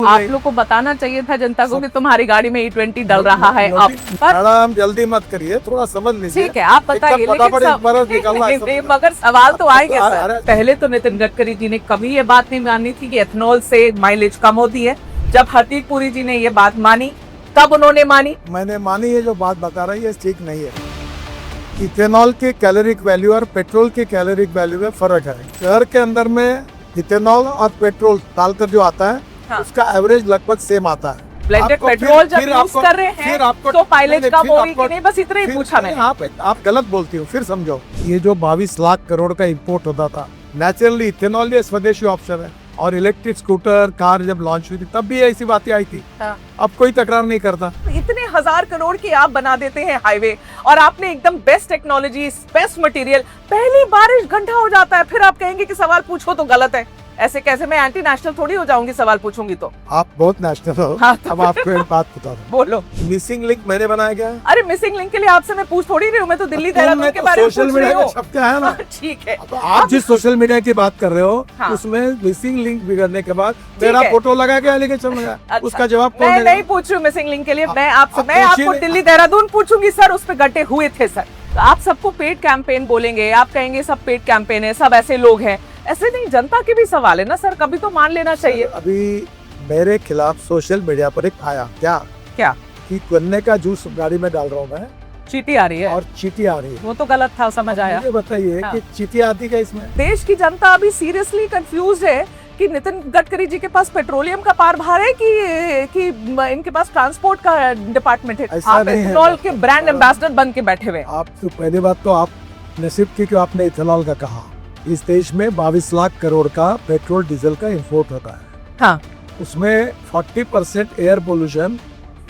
Madam जल्दी मत करिए, थोड़ा समझ लीजिए। ठीक है, आप बताइए, लेकिन मगर सवाल तो आएंगे सर। पहले तो नितिन गडकरी जी ने कभी ये बात नहीं मानी थी कि एथेनॉल से माइलेज कम होती है। जब हरदीप पुरी जी ने ये बात मानी तब उन्होंने मानी। मैंने मानी, ये जो बात बता रही है ठीक नहीं है। इथेनॉल के कैलोरिक वैल्यू और पेट्रोल के कैलोरिक वैल्यू में फर्क है। शहर के अंदर में इथेनॉल और पेट्रोल डालकर जो आता है, हाँ, उसका एवरेज लगभग सेम आता है। ब्लेंडेड पेट्रोल जब यूज कर रहे हैं तो माइलेज कम होगी कि नहीं, बस इतना ही पूछा मैंने। आप गलत बोलती हो, फिर समझो। ये जो 22 लाख करोड़ का इंपोर्ट होता था, नेचुरली इथेनॉल ये स्वदेशी ऑप्शन है। और इलेक्ट्रिक स्कूटर कार जब लॉन्च हुई थी तब भी ऐसी बातें आई थी। हाँ। अब कोई तकरार नहीं करता। इतने 1000 करोड़ की आप बना देते हैं हाईवे, और आपने एकदम बेस्ट टेक्नोलॉजी, बेस्ट मटेरियल, पहली बारिश घंटा हो जाता है, फिर आप कहेंगे कि सवाल पूछो तो गलत है। ऐसे कैसे? मैं एंटी नेशनल थोड़ी हो जाऊंगी सवाल पूछूंगी तो। आप बहुत नेशनल हो। हाँ, तो अब आपको एक बात बता दूं। बोलो। मिसिंग लिंक मैंने बनाया क्या? अरे मिसिंग लिंक के लिए आपसे मैं पूछ थोड़ी रही हूँ, मैं तो दिल्ली देहरादून के बारे में पूछ रही हूँ। सबका है ना। ठीक है, आप जिस सोशल मीडिया की बात कर रहे हो, हाँ, उसमें मिसिंग लिंक बिगड़ने के बाद मेरा फोटो लगा के लेके चल गया। अच्छा, उसका जवाब कौन देगा? मैं नहीं पूछ रही हूँ मिसिंग लिंक के लिए। मैं आपको दिल्ली देहरादून पूछूंगी सर, उस पे गड्ढे हुए थे सर। आप सबको पेड कैंपेन बोलेंगे, आप कहेंगे सब पेड कैंपेन है, सब ऐसे लोग हैं। ऐसे नहीं, जनता के भी सवाल है ना सर, कभी तो मान लेना चाहिए। अभी मेरे खिलाफ सोशल मीडिया पर एक आया क्या कि गन्ने का जूस गाड़ी में डाल रहा हूँ मैं, चीटी आ रही है और चीटी आ रही है। वो तो गलत था, समझ आया। मुझे बताइए कि चीटी आती क्या इसमें? देश की जनता अभी सीरियसली कंफ्यूज है कि नितिन गडकरी जी के पास पेट्रोलियम का पारभार है कि इनके पास ट्रांसपोर्ट का डिपार्टमेंट है। आप इथेनॉल के ब्रांड एम्बेसडर बन के बैठे हुए। आप तो पहली बात तो आप नसीब की कि आपने इथेनॉल का कहा। इस देश में 22 लाख करोड़ का पेट्रोल डीजल का इंपोर्ट होता है। हाँ। उसमें 40% एयर पोल्यूशन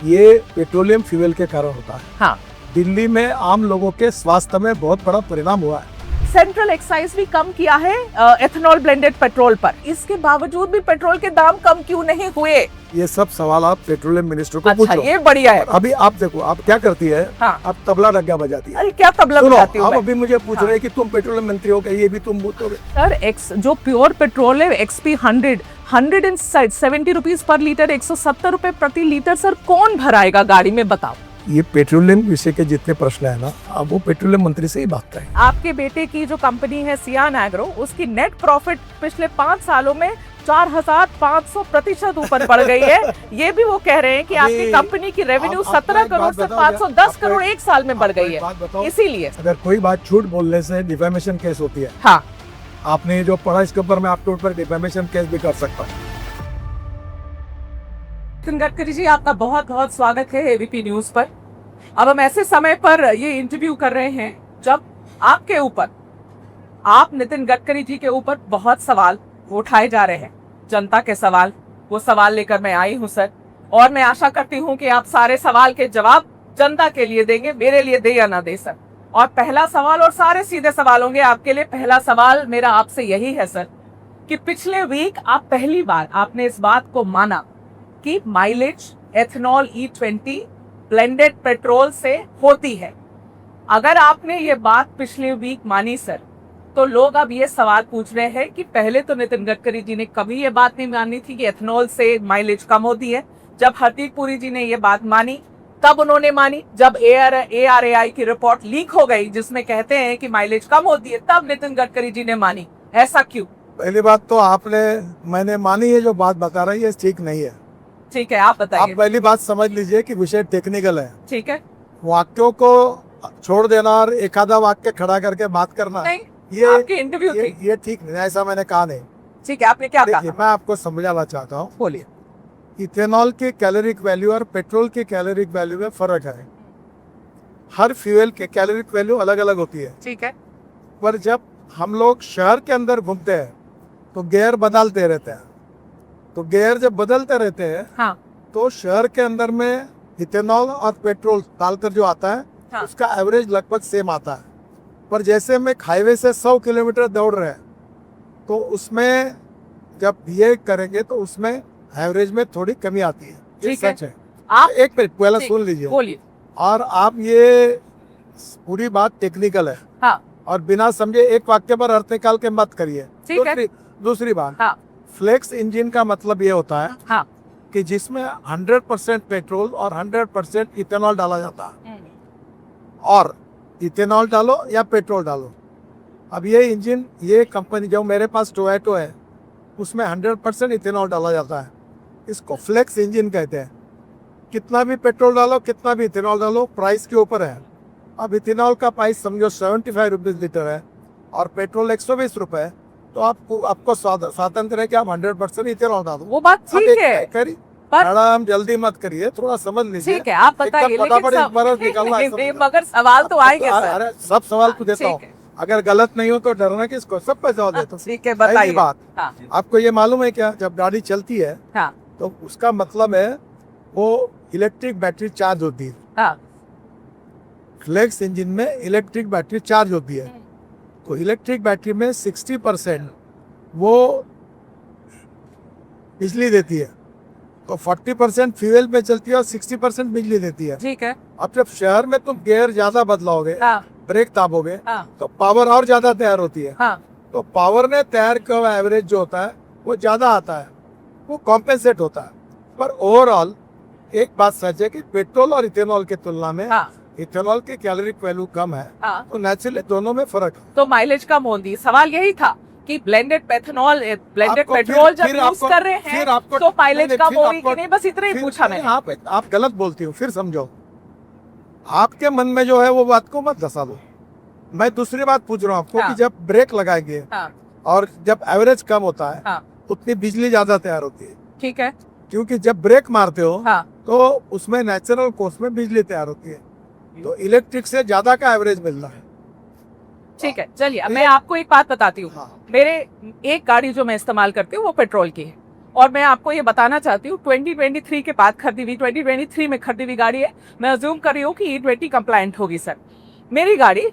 ये पेट्रोलियम फ्यूल के कारण होता है। हाँ। दिल्ली में आम लोगों के स्वास्थ्य में बहुत बड़ा परिणाम हुआ है। सेंट्रल एक्साइज भी कम किया है एथेनॉल ब्लेंडेड पेट्रोल पर, इसके बावजूद भी पेट्रोल के दाम कम क्यों नहीं हुए? ये सब सवाल आप पेट्रोलियम मिनिस्टर को पूछो। ये बढ़िया है। अभी आप देखो, आप क्या करती है? हाँ। आप तबला डग्गा बजाती है। अरे क्या तबला बजाती हो? आप अभी मुझे पूछ रहे हैं कि तुम पेट्रोलियम मंत्री हो, ये भी तुम बोलोगे? सर, जो प्योर पेट्रोल है XP 170 रुपीज पर लीटर, 170 रुपए प्रति लीटर, सर कौन भराएगा गाड़ी में, बताओ? ये पेट्रोलियम विषय के जितने प्रश्न है ना, अब वो पेट्रोलियम मंत्री से ही बात करें। आपके बेटे की जो कंपनी है सियान एग्रो, उसकी नेट प्रॉफिट पिछले 5 सालों में 4500% ऊपर बढ़ गई है। ये भी वो कह रहे हैं कि आपकी कंपनी की रेवेन्यू 17 करोड़ से 510 करोड़ एक साल में बढ़ गई है। इसीलिए अगर कोई बात झूठ बोलने से डिफेमेशन केस होती है। हाँ, आपने जो पढ़ा इसके ऊपर मैं आपके ऊपर डिफेमेशन केस भी कर सकता हूँ। नितिन गडकरी जी, आपका बहुत बहुत स्वागत है ABP न्यूज पर। अब हम ऐसे समय पर ये इंटरव्यू कर रहे हैं जब आपके ऊपर, आप नितिन गडकरी जी के ऊपर बहुत सवाल उठाए जा रहे हैं, जनता के सवाल। वो सवाल लेकर मैं आई हूं सर, और मैं आशा करती हूं कि आप सारे सवाल के जवाब जनता के लिए देंगे, मेरे लिए दे या ना दे सर। और पहला सवाल, और सारे सीधे सवाल होंगे आपके लिए। पहला सवाल मेरा आपसे यही है सर कि पिछले वीक आप पहली बार आपने इस बात को माना कि mileage ethanol E20 blended petrol से होती है। अगर आपने ये बात पिछले वीक मानी सर, तो लोग अब ये सवाल पूछ रहे हैं कि पहले तो नितिन गडकरी जी ने कभी ये बात नहीं मानी थी कि एथेनॉल से माइलेज कम होती है। जब हरदीप पुरी जी ने ये बात मानी तब उन्होंने मानी। जब ARAI की रिपोर्ट लीक हो गई जिसमें कहते हैं कि माइलेज कम होती है, तब नितिन गडकरी जी ने मानी। ऐसा क्यों? पहली बात तो मैंने मानी, ये जो बात बता रही है ठीक नहीं है। ठीक है, आप बताइए। आप पहली बात समझ लीजिए कि विषय टेक्निकल है। ठीक है। वाक्यों को छोड़ देना और एक आधा वाक्य खड़ा करके बात करना, नहीं, ये आपकी इंटरव्यू थी। ये ठीक नहीं, ऐसा मैंने कहा नहीं। ठीक है, आपने क्या कहा? मैं आपको समझाना चाहता हूँ। बोलिए। इथेनॉल के कैलोरिक वैल्यू और पेट्रोल के कैलोरिक वैल्यू में फर्क है। हर फ्यूल के कैलोरिक वैल्यू अलग अलग होती है। ठीक है। पर जब हम लोग शहर के अंदर घूमते हैं तो गियर बदलते रहते हैं। तो गियर जब बदलते रहते हैं, हाँ, तो शहर के अंदर में इथेनॉल और पेट्रोल डालकर जो आता है, हाँ, उसका एवरेज लगभग सेम आता है। पर जैसे हम एक हाईवे से 100 किलोमीटर दौड़ रहे हैं, तो उसमें जब ये करेंगे तो उसमें एवरेज में थोड़ी कमी आती है। ये सच है। आप एक मिनट पहले सुन लीजिए। बोलिए। और आप ये पूरी बात टेक्निकल है। हाँ। और बिना समझे एक वाक्य पर अर्थ निकाल के मत करिए। दूसरी बात, हाँ, फ्लेक्स इंजन का मतलब ये होता है, हाँ, कि जिसमें 100% पेट्रोल और 100% इथेनॉल डाला जाता है, और इथेनॉल डालो या पेट्रोल डालो। अब ये इंजन, ये कंपनी जो मेरे पास टोयोटो है उसमें 100% इथेनॉल डाला जाता है। इसको फ्लेक्स इंजन कहते हैं। कितना भी पेट्रोल डालो, कितना भी इथेनॉल डालो, प्राइस के ऊपर है। अब इथेनॉल का प्राइस समझो 75 रुपीज़ लीटर है और पेट्रोल 120 रुपये है, तो आपको स्वातंत्र है कि आप 100% इथेनॉल डालो। वो बात ठीक है, पर मैडम जल्दी मत करिए, थोड़ा समझ लीजिए। ठीक है, आप बताइए, लेकिन मगर सवाल तो आएंगे सर। अरे सब सवाल को देता हूँ, अगर गलत नहीं हो तो डरना किसको, सब पे जवाब देता हूँ। ठीक है, बताइए। बात हाँ। आपको ये मालूम है क्या, जब गाड़ी चलती है हाँ। तो उसका मतलब है वो इलेक्ट्रिक बैटरी चार्ज होती है। हाँ। फ्लेक्स इंजन में इलेक्ट्रिक बैटरी चार्ज होती है, तो इलेक्ट्रिक बैटरी में 60% वो बिजली देती है, तो 40% फ्यूल पे चलती है और 60% बिजली देती है। ठीक है। अब जब शहर में तुम गियर ज्यादा बदलाओगे, हाँ। ब्रेक दाबोगे, हाँ। तो पावर और ज्यादा तैयार होती है। हाँ। तो पावर ने तैयार का एवरेज जो होता है वो ज्यादा आता है, वो कॉम्पेंसेट होता है। पर ओवरऑल एक बात सच है कि पेट्रोल और इथेनॉल की तुलना में हाँ। इथेनॉल की कैलोरिक वैल्यू कम है। हाँ। तो नेचुरली दोनों में फर्क है। तो माइलेज कम होगी। सवाल यही था कि ब्लेंडेड पेथनॉल, ब्लेंडेड आपको पेट्रोल जब फिर यूज आपको- कर रहे फिर हैं आपको- तो माइलेज नहीं, कम फिर होगी आपको- कि नहीं, बस इतना ही पूछा मैंने। आप गलत बोलती हो, फिर समझो। आपके मन में जो है वो बात को मत धसा दो। मैं दूसरी बात पूछ रहा हूँ आपको, हाँ। कि जब ब्रेक लगाएंगे हाँ। और जब एवरेज कम होता है, हाँ। उतनी बिजली ज्यादा तैयार होती है। ठीक है। क्योंकि जब ब्रेक मारते हो हाँ। तो उसमें नेचुरल कोर्स में बिजली तैयार होती है, तो इलेक्ट्रिक से ज्यादा का एवरेज मिल रहा है। ठीक है, चलिए मैं आपको एक बात बताती हूँ। हाँ। मेरे एक गाड़ी जो मैं इस्तेमाल करती हूँ वो पेट्रोल की है, और मैं आपको ये बताना चाहती हूँ 2023 के बाद खरीदी हुई, 2023 में खरीदी हुई गाड़ी है। मैं अज्यूम कर रही हूँ कि E20 कंप्लायंट होगी सर। मेरी गाड़ी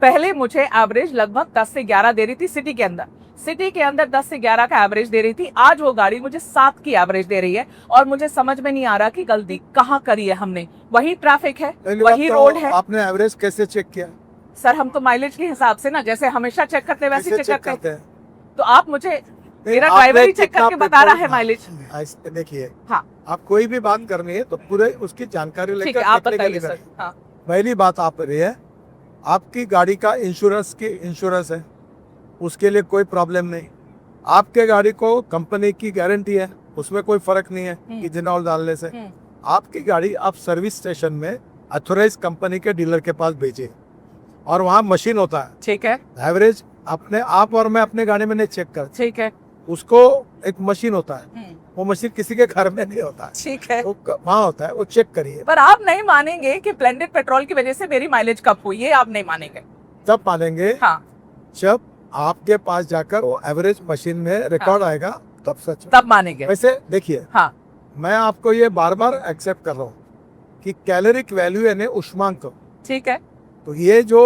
पहले मुझे एवरेज लगभग 10 से 11 दे रही थी सिटी के अंदर। सिटी के अंदर 10 से 11 का एवरेज दे रही थी। आज वो गाड़ी मुझे 7 की एवरेज दे रही है, और मुझे समझ में नहीं आ रहा कि गलती कहाँ करी है हमने। वही ट्रैफिक है, वही रोड है। आपने एवरेज कैसे चेक किया? सर हम तो माइलेज के हिसाब से ना, जैसे हमेशा चेक करते हैं वैसे चेक करते हैं। तो आप मुझे, मेरा ड्राइवर ही चेक करके बता रहा है माइलेज। देखिए, हाँ, आप कोई भी बात करनी है तो पूरे उसकी जानकारी ठीक लेकर है, आप बताइए सर। हाँ। पहली बात आप रही है, आपकी गाड़ी का इंश्योरेंस है, उसके लिए कोई प्रॉब्लम नहीं। आपके गाड़ी को कंपनी की गारंटी है, उसमें कोई फर्क नहीं है इथेनॉल डालने से। आपकी गाड़ी आप सर्विस स्टेशन में अथोराइज कंपनी के डीलर के पास भेजिए, और वहाँ मशीन होता है। ठीक है। एवरेज अपने आप और मैं अपने गाड़ी में नहीं चेक कर। ठीक है। उसको एक मशीन होता है, वो मशीन किसी के घर में नहीं होता है। ठीक है। वो वहाँ होता है, वो चेक करिए। पर आप नहीं मानेंगे कि ब्लेंडेड पेट्रोल की वजह से मेरी माइलेज कम हुई, ये आप नहीं मानेंगे। तब मानेंगे हाँ, जब आपके पास जाकर वो एवरेज मशीन में रिकॉर्ड आएगा, तब सच है। तब मानेंगे। वैसे देखिए, हाँ, मैं आपको ये बार बार एक्सेप्ट कर रहा हूँ कि कैलोरिक वैल्यू यानी उष्मांक, ठीक है, तो ये जो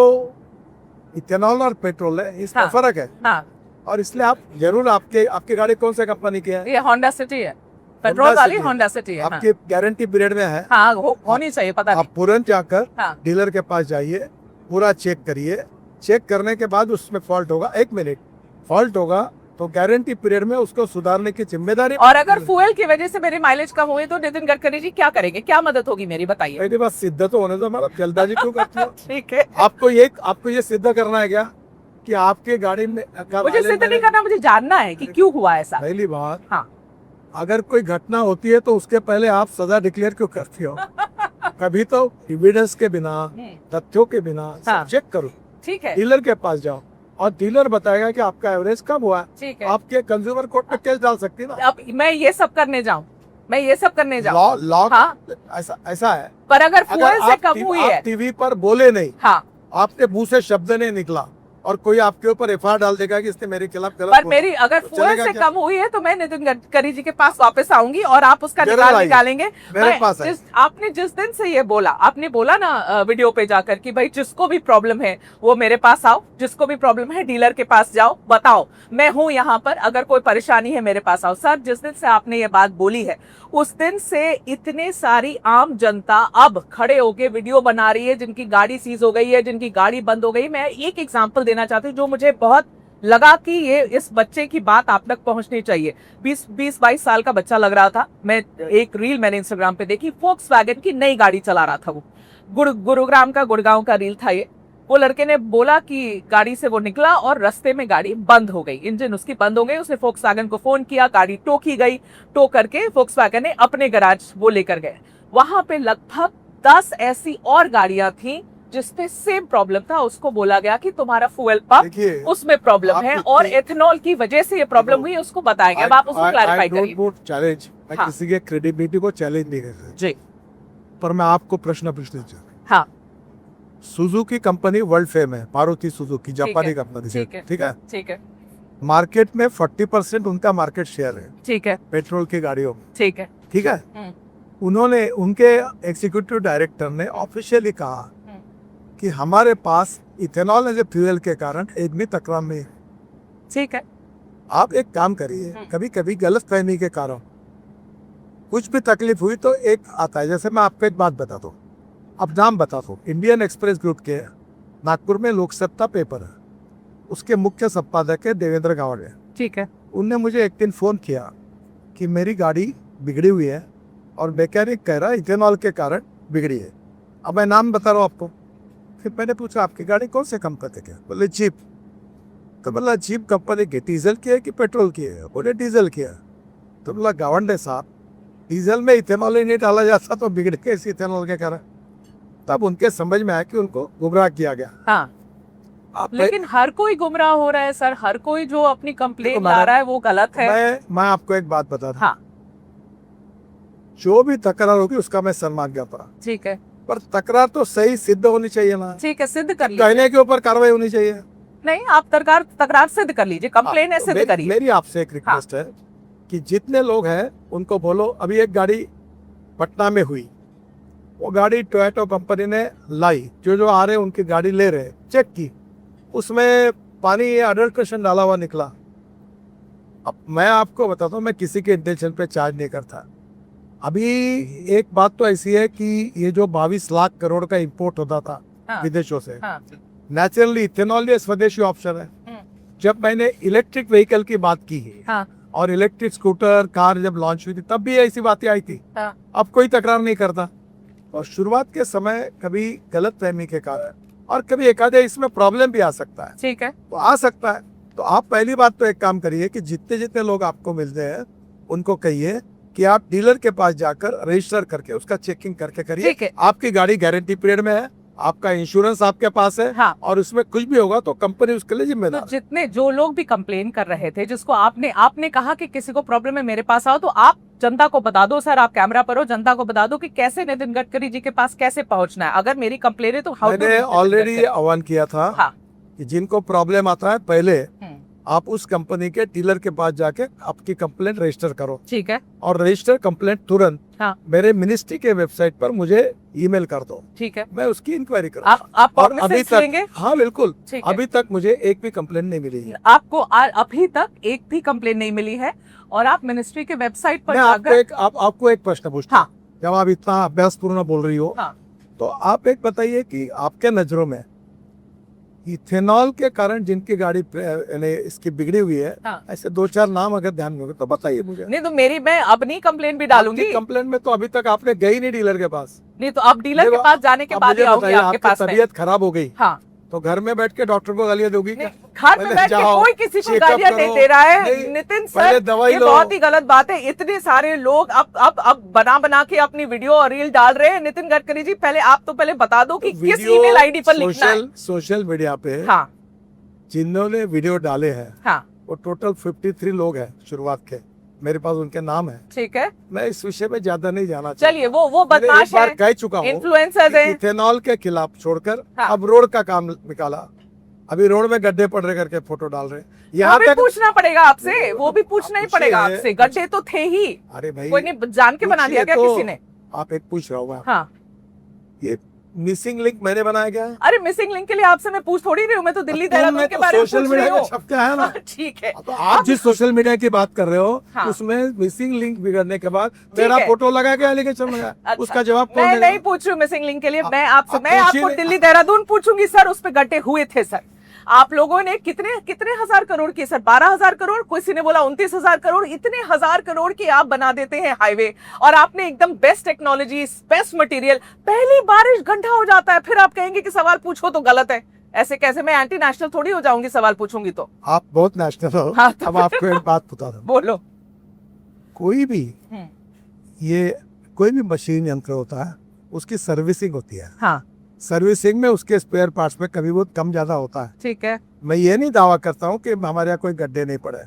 इथेनॉल और पेट्रोल है इसका हाँ। फर्क है। हाँ, और इसलिए आप जरूर, आपकी गाड़ी कौन से कंपनी की है? ये होंडा सिटी है, पेट्रोल वाली होंडा सिटी है। आपकी गारंटी पीरियड में है। हाँ, होनी चाहिए, पता नहीं। आप तुरंत जाकर हाँ। डीलर के पास जाइए, पूरा चेक करिए। चेक करने के बाद उसमें फॉल्ट होगा, 1 मिनट फॉल्ट होगा तो गारंटी पीरियड में उसको सुधारने की जिम्मेदारी। और अगर फ्यूल की वजह से मेरी माइलेज कम हुई तो नितिन गडकरी जी क्या करेंगे, क्या मदद होगी मेरी, बताइए। मेरी बात सिद्ध तो होने दो, मतलब जल्दबाजी क्यों करती हो? ठीक है। आपको ये सिद्ध करना है क्या कि आपके गाड़ी में मुझे सिद्ध नहीं करना, मुझे जानना है कि क्यों हुआ ऐसा। पहली बात, हाँ, अगर कोई घटना होती है तो उसके पहले आप सजा डिक्लेयर क्यों करती हो? कभी तो एविडेंस के बिना, तथ्यों के बिना हाँ। चेक करो। ठीक है। डीलर के पास जाओ और डीलर बताएगा कि आपका एवरेज कब हुआ। ठीक है। आपके कंज्यूमर कोर्ट में केस डाल सकती है ना। अब मैं ये सब करने जाऊं, लॉ हाँ। ऐसा है। पर अगर फ्यूल से कम हुई है, टीवी पर बोले नहीं, हाँ, आपके मुंह से शब्द नहीं निकला, और कोई आपके ऊपर एफआईआर डाल देगा कि इसने मेरे खिलाफ गलत पर बोला, मेरी अगर तो फ्यूल चलेगा से क्या? कम हुई है तो मैं नितिन गडकरी जी के पास वापस आऊंगी और आप उसका जरूर निकाल आइए। निकालेंगे। मेरे पास है। आपने जिस दिन से ये बोला, आपने बोला ना वीडियो पे जाकर कि भाई जिसको भी प्रॉब्लम है वो मेरे पास आओ, जिसको भी प्रॉब्लम है डीलर के पास जाओ, बताओ मैं हूं यहाँ पर, अगर कोई परेशानी है मेरे पास आओ। सर जिस दिन से आपने ये बात बोली है उस दिन से इतने सारी आम जनता अब खड़े होके वीडियो बना रही है, जिनकी गाड़ी सीज हो गई है, जिनकी गाड़ी बंद हो गई। मैं एक एग्जांपल देना चाहती हूँ जो मुझे बहुत लगा कि ये इस बच्चे की बात आप तक पहुंचनी चाहिए। 20-22 साल का बच्चा लग रहा था। मैं एक रील मैंने इंस्टाग्राम पे देखी, फोक्सवैगन की नई गाड़ी चला रहा था वो। गुरुग्राम का, गुड़गांव का रील था ये। वो लड़के ने बोला कि गाड़ी से वो निकला और रास्ते में गाड़ी बंद हो गई, इंजन उसकी बंद हो गई। उसने फोक्सवैगन को फोन किया, गाड़ी टो की गई। टो करके फोक्सवैगन ने अपने गैराज वो लेकर गए। वहां पे लगभग 10 ऐसी और गाड़ियां थी जिसपे सेम प्रॉब्लम था। उसको बोला गया कि तुम्हारा फ्यूल पंप उसमें प्रॉब्लम है और एथेनॉल की वजह से ये प्रॉब्लम हुई, उसको बताएंगे। अब आप उसको क्लैरिफाई करिए। चैलेंज, मैं किसी के क्रेडिबिलिटी को चैलेंज नहीं करता जी, पर मैं आपको प्रश्न पूछना चाहता हूँ। हाँ, सुजुकी कंपनी वर्ल्ड फेम है, मारुति सुजुकी जापानी कंपनी, ठीक है। मार्केट में 40% उनका मार्केट शेयर है, ठीक है, पेट्रोल की गाड़ियों में, ठीक है। उन्होंने, उनके एग्जीक्यूटिव डायरेक्टर ने ऑफिशियली कहा कि हमारे पास इथेनॉल एज ए फ्यूल के कारण एक भी तकरार नहीं, ठीक है। आप एक काम करिए, कभी कभी गलत फहमी के कारण कुछ भी तकलीफ हुई तो एक आता है। जैसे मैं आपको एक बात बता दूं, अब नाम बता दो, इंडियन एक्सप्रेस ग्रुप के नागपुर में लोक सत्ता पेपर है, उसके मुख्य संपादक है देवेंद्र गावड़े, ठीक है। उनने मुझे एक दिन फोन किया कि मेरी गाड़ी बिगड़ी हुई है और मैकेनिक कह रहा है इथेनॉल के कारण बिगड़ी है। अब मैं नाम बता रहा हूँ आपको। फिर मैंने पूछा आपकी गाड़ी कौन से कंपनी की है? बोले जीप। तो बोला जीप कंपनी की डीजल की है कि पेट्रोल की है? बोले डीजल की है। तो बोला गावंडे साहब, डीजल में इथेनॉल ही नहीं डाला जाता तो बिगड़ कैसे इथेनॉल के कारण? तब उनके समझ में आया कि उनको गुमराह किया गया। हाँ, लेकिन हर कोई गुमराह हो रहा है सर, हर कोई जो अपनी कंप्लेंट ला रहा है वो गलत है। मैं आपको एक बात बता दूं, जो भी तकरार होगी उसका मैं सम्मान करता हूं, ठीक है, पर तकरार तो सही सिद्ध होनी चाहिए ना, ठीक है, सिद्ध कर लीजिए, कहने के ऊपर कार्रवाई होनी चाहिए। नहीं, आप तकरार सिद्ध कर लीजिए, कंप्लेन है सिद्ध करिए। मेरी आपसे एक रिक्वेस्ट है कि जितने लोग हैं उनको बोलो, अभी एक गाड़ी पटना में हुई, वो गाड़ी टोयोटा कंपनी ने लाई, जो आ रहे उनकी गाड़ी ले रहे, चेक की, उसमें पानी अडल्ट्रेशन डाला हुआ निकला। अब मैं आपको बताता हूँ, मैं किसी के इंटेंशन पे चार्ज नहीं करता। अभी एक बात तो ऐसी है कि ये जो 22 लाख करोड़ का इंपोर्ट होता था विदेशों से, नेचुरली इथेनॉल ये स्वदेशी ऑप्शन है। जब मैंने इलेक्ट्रिक व्हीकल की बात की है और इलेक्ट्रिक स्कूटर कार जब लॉन्च हुई थी तब भी ऐसी बातें आई थी। अब कोई तकरार नहीं करता। और शुरुआत के समय कभी गलत फहमी के कारण और कभी एकाधे इसमें प्रॉब्लम भी आ सकता है, ठीक है, तो आ सकता है। तो आप पहली बात तो एक काम करिए कि जितने जितने लोग आपको मिलते हैं उनको कहिए कि आप डीलर के पास जाकर रजिस्टर करके उसका चेकिंग करके करिए। आपकी गाड़ी गारंटी पीरियड में है, आपका इंश्योरेंस आपके पास है, हाँ। और उसमें कुछ भी होगा तो कंपनी उसके लिए जिम्मेदार। तो जितने जो लोग भी कंप्लेन कर रहे थे, जिसको आपने कहा कि किसी को प्रॉब्लम है मेरे पास आओ, तो आप जनता को बता दो सर, आप कैमरा पर हो, जनता को बता दो कि कैसे नितिन गडकरी जी के पास कैसे पहुंचना है। अगर मेरी कंप्लेन है तो मैंने ऑलरेडी आह्वान किया था, हाँ, कि जिनको प्रॉब्लम आता है पहले आप उस कंपनी के डीलर के पास जाके आपकी कंप्लेंट रजिस्टर करो, ठीक है, और रजिस्टर कंप्लेंट तुरंत, हाँ, मेरे मिनिस्ट्री के वेबसाइट पर मुझे ईमेल कर दो, ठीक है, मैं उसकी इंक्वायरी करूँ। आप और अभी तक, हाँ बिल्कुल, अभी तक मुझे एक भी कंप्लेंट नहीं मिली है। आपको अभी तक एक भी कंप्लेंट नहीं मिली है और आप मिनिस्ट्री के वेबसाइट पर जाकर आपको एक प्रश्न पूछता हूँ, जब आप इतना अभ्यास पूर्ण बोल रही हो, तो आप एक बताइए कि आपके नजरों में इथेनॉल के कारण जिनकी गाड़ी इसकी बिगड़ी हुई है, हाँ, ऐसे 2-4 नाम अगर ध्यान में हो तो बताइए मुझे। नहीं तो मेरी, मैं अपनी कंप्लेंट भी डालूंगी। कंप्लेंट में तो अभी तक आपने गई नहीं डीलर के पास। नहीं तो अब डीलर के पास जाने के बाद आपके पास तबीयत खराब हो गई, हाँ, तो घर में बैठ के डॉक्टर को गालियां दोगी क्या? घर में बैठ के कोई किसी को गालियां नहीं दे रहा है नितिन सर, ये बहुत ही गलत बात है। इतने सारे लोग अब बना के अपनी वीडियो और रील डाल रहे हैं। नितिन गडकरी जी, पहले आप तो पहले बता दो कि किस ईमेल आईडी पर लिखना है। सोशल मीडिया पे, हाँ, जिन्होंने वीडियो डाले हैं, हाँ, वो टोटल 53 लोग हैं शुरुआत के, मेरे पास उनके नाम है, ठीक है, मैं इस विषय में ज्यादा नहीं जाना चाहता। चलिए, वो बदमाश है, कह चुका हूँ, इन्फ्लुएंसर्स हैं। इथेनॉल के खिलाफ छोड़कर, हाँ, अब रोड का काम निकाला, अभी रोड में गड्ढे पड़ रहे करके फोटो डाल रहे। यहाँ तक पूछना पड़ेगा आपसे, वो भी पूछना ही पड़ेगा आपसे, गड्ढे तो थे ही। अरे भाई, कोई नहीं जान के बना दिया क्या किसी ने? आप एक पूछ रहा हूँ, हाँ, ये मिसिंग लिंक मैंने बनाया क्या? अरे मिसिंग लिंक के लिए आपसे मैं पूछ थोड़ी रही हूँ, मैं तो दिल्ली देहरादून के बारे में पूछ रही हूँ। छपका है ना, ठीक है। तो आप जिस सोशल मीडिया की बात कर रहे हो, हाँ, उसमें मिसिंग लिंक बिगड़ने के बाद मेरा फोटो लगा के एलिगेशन लगा, अच्छा, उसका जवाब कौन देगा? मैं नहीं पूछ रही हूँ मिसिंग लिंक के लिए, मैं आपको दिल्ली देहरादून पूछूंगी सर, उस पे गड्ढे हुए थे सर। आप लोगों ने कितने कितने हजार करोड़ की, सर 12,000 करोड़, किसी ने बोला 29,000 करोड़, इतने हजार करोड़ की आप बना देते हैं हाईवे, और आपने एकदम बेस्ट टेक्नोलॉजी, बेस्ट मटेरियल, पहली बारिश गड्ढा हो जाता है, फिर आप कहेंगे कि सवाल पूछो तो गलत है। ऐसे कैसे? मैं एंटी नेशनल थोड़ी हो जाऊंगी सवाल पूछूंगी तो। आप बहुत नेशनल हो। हाँ, तो अब आपको एक बात बता दूं, बोलो। कोई भी ये कोई भी मशीन यंत्र होता है उसकी सर्विसिंग होती है। हाँ, सर्विसिंग में उसके स्पेयर पार्ट्स में कभी बहुत कम ज्यादा होता है। ठीक है। मैं ये नहीं दावा करता हूँ कि हमारे यहाँ कोई गड्ढे नहीं पड़े।